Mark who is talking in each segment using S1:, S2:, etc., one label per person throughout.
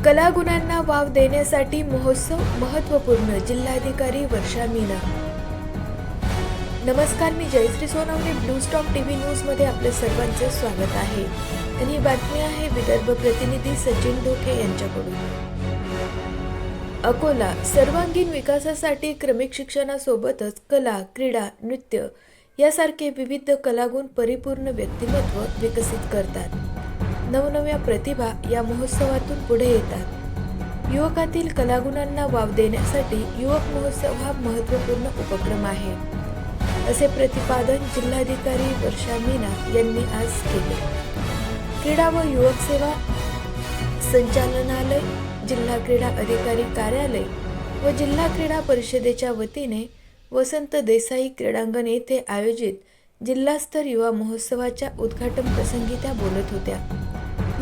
S1: कलागुणांना वाव देण्यासाठी महोत्सव महत्त्वपूर्ण, जिल्हाधिकारी वर्षा मीना। नमस्कार, मी Jayashree Sonawane, blue stock TV न्यूजमध्ये आपले सर्वांचे स्वागत आहे। आणि ही बातमी आहे विदर्भ प्रतिनिधी सचिन ढोके यांच्याकडून। अकोला सर्वांगीण विकासासाठी क्रमिक शिक्षणासोबतच कला, क्रीडा, नृत्य यासारखे विविध कलागुण परिपूर्ण व्यक्तिमत्व विकसित करतात। नवनव्या प्रतिभा या महोत्सवातून पुढे येतात। युवकातील कलागुणांना वाव देण्यासाठी युवक महोत्सव हा महत्त्वपूर्ण उपक्रम आहे, असे प्रतिपादन जिल्हाधिकारी वर्षा मीना यांनी आज केले। क्रीडा व युवक सेवा संचालनालय, जिल्हा क्रीडा अधिकारी कार्यालय व जिल्हा क्रीडा परिषदेच्या वतीने वसंत देसाई क्रीडांगण येथे आयोजित जिल्हास्तर युवा महोत्सवाच्या उद्घाटन प्रसंगी त्या बोलत होत्या।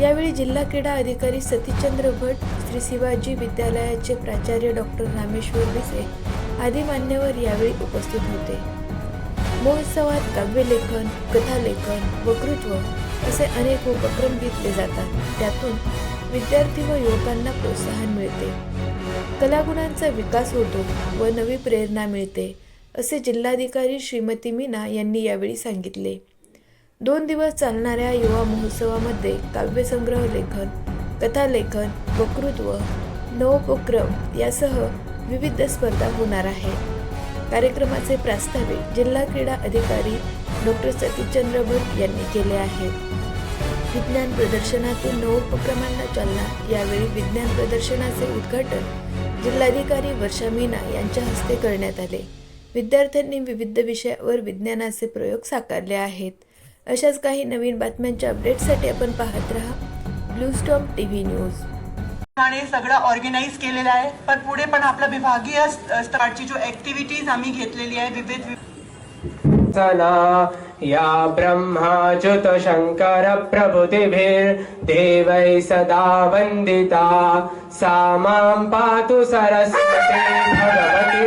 S1: यावेळी जिल्हा क्रीडा अधिकारी सतीशचंद्र भट, श्री शिवाजी विद्यालयाचे प्राचार्य डॉक्टर रामेश्वर विसे आदी मान्यवर यावेळी उपस्थित होते। महोत्सवात काव्यलेखन, कथालेखन, वक्तृत्व असे अनेक उपक्रम घेतले जातात। त्यातून विद्यार्थी व युवकांना प्रोत्साहन मिळते, कलागुणांचा विकास होतो व नवी प्रेरणा मिळते, असे जिल्हाधिकारी श्रीमती मीना यांनी यावेळी सांगितले। 2 दिवस चालणाऱ्या युवा महोत्सवामध्ये काव्यसंग्रह लेखन, कथालेखन, वक्तृत्व, नवोपक्रम यासह विविध स्पर्धा होणार आहे। कार्यक्रमाचे प्रास्ताविक जिल्हा क्रीडा अधिकारी डॉक्टर सतीशचंद्र भट यांनी केले आहे। विज्ञान प्रदर्शनातून नवोपक्रमांना चालना। यावेळी विज्ञान प्रदर्शनाचे उद्घाटन जिल्हाधिकारी वर्षा मीना यांच्या हस्ते करण्यात आले। विद्यार्थ्यांनी विविध विषयावर विज्ञानाचे प्रयोग साकारले आहेत। अशाच काही नवीन बातम्यांच्या अपडेटसाठी आपण पाहत रहा blue stock TV news.
S2: Thane सगळं ऑर्गनाइज केलेलं आहे, पण पुढे पण आपला विभागीय स्तराची जो ऍक्टिव्हिटीज आम्ही घेतलेली आहे विविध
S3: या ब्रह्माच्युत शंकर प्रभुतिभिर् देवै सदा वंदिता सा मां पातु सरस्वती भगवती।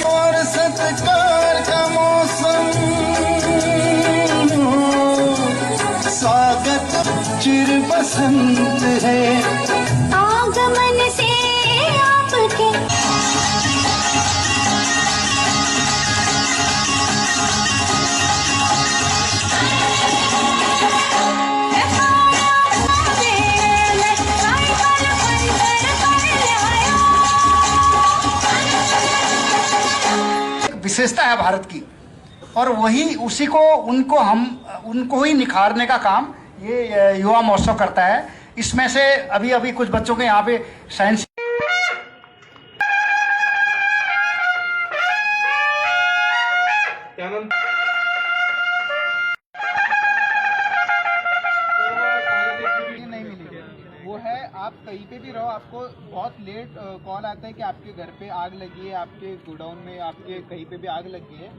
S4: और सत्कार का मौसम, स्वागत चिर बसंत है,
S5: आगमन से आपके
S4: विशेषता है भारत की, और वही उसी को उनको ही निखारने का काम ये युवा महोत्सव करता है। इसमें से अभी कुछ बच्चों के यहाँ पे साइंस
S6: नहीं मिली, वो है आप कहीं पे भी रहो, आपको बहुत लेट कॉल आता है कि आपके घर पे आग लगी है, आपके गोडाउन में आपके कहीं पे भी आग लगी है।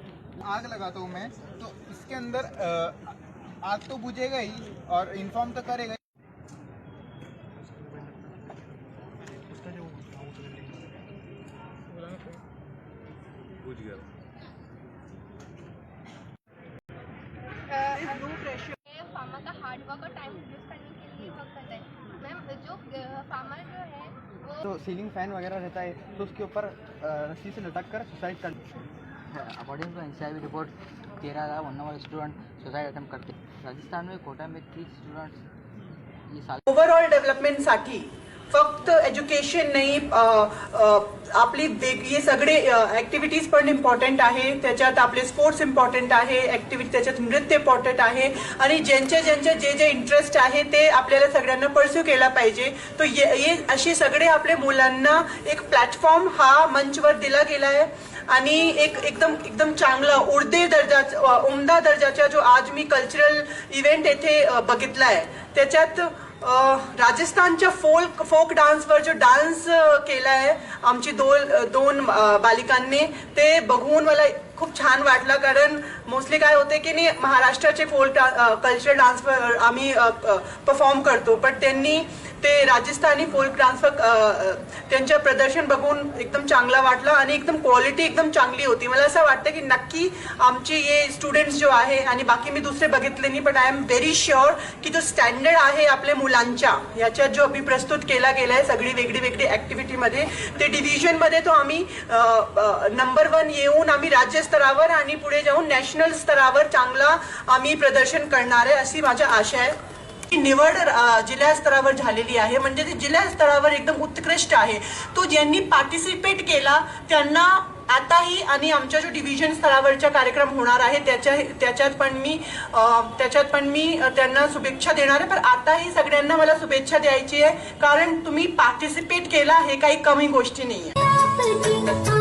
S6: आग लगाता हूँ मैं, तो इसके अंदर आग तो बुझेगा ही और इन्फॉर्म तो करेगा।
S7: फार्मर का हार्ड वर्क और टाइम रिड्यूस करने के लिए वर्क करता है। मैम, जो फार्मर जो है वो
S6: तो सीलिंग फैन वगैरह रहता है, तो उसके ऊपर रस्सी से लटक कर सुसाइड कर।
S8: According to NCRB report 13,191 student suicide attempt करते। राजस्थान में कोटा में 30 स्टूडेंट्स ये साल
S2: ओव्हरऑल डेव्हलपमेंटसाठी फक्त एज्युकेशन नाही, आपली हे सगळे ऍक्टिव्हिटीज पण इम्पॉर्टंट आहे। त्याच्यात आपले स्पोर्ट्स इम्पॉर्टंट आहे, ऍक्टिव्हिटी त्याच्यात नृत्य इम्पॉर्टंट आहे, आणि ज्यांचे जे इंटरेस्ट आहे ते आपल्याला सगळ्यांना परस्यू केला पाहिजे। तो ये अशी सगळे आपले मुलांना एक प्लॅटफॉर्म हा मंचवर दिला गेला आहे, आणि एकदम चांगला उमदा दर्जाचा जो आज मी कल्चरल इव्हेंट येथे बघितला आहे, त्याच्यात राजस्थानच्या फोक डान्सवर जो डान्स केला आहे आमची दोन बालिकांनी, ते बघून मला खूप छान वाटलं. कारण मोस्टली काय होते की नाही, महाराष्ट्राचे फोक कल्चरल डान्सवर आम्ही परफॉर्म करतो, पण त्यांनी ते राजस्थानी फोक डान्सवर त्यांचं प्रदर्शन बघून एकदम चांगला वाटलं आणि एकदम क्वालिटी एकदम चांगली होती. मला असं वाटतं की नक्की आमचे हे स्टुडंट्स जो आहे, आणि बाकी मी दुसरे बघितले नाही, पण आय एम व्हेरी शुअर की जो स्टँडर्ड आहे आपल्या मुलांच्या याच्यात जो आम्ही प्रस्तुत केला गेला आहे सगळी वेगळी ॲक्टिव्हिटीमध्ये, ते डिव्हिजनमध्ये तो आम्ही नंबर 1 येऊन आम्ही राज्य स्तरावर आणि पुढे जाऊन नॅशनल स्तरावर चांगला आम्ही प्रदर्शन करणार आहे अशी माझी आशा आहे. निवड जिल्हा स्तरावर झालेली आहे, म्हणजे ते जिल्हा स्तरावर एकदम उत्कृष्ट आहे. तो ज्यांनी पार्टिसिपेट केला त्यांना आताही, आणि आमच्या जो डिव्हिजन स्तरावरचा कार्यक्रम होणार आहे त्याच्यात पण मी त्यांना शुभेच्छा देणार आहे. पण आताही सगळ्यांना मला शुभेच्छा द्यायची आहे, कारण तुम्ही पार्टिसिपेट केला हे काही कमी गोष्टी नाही आहे.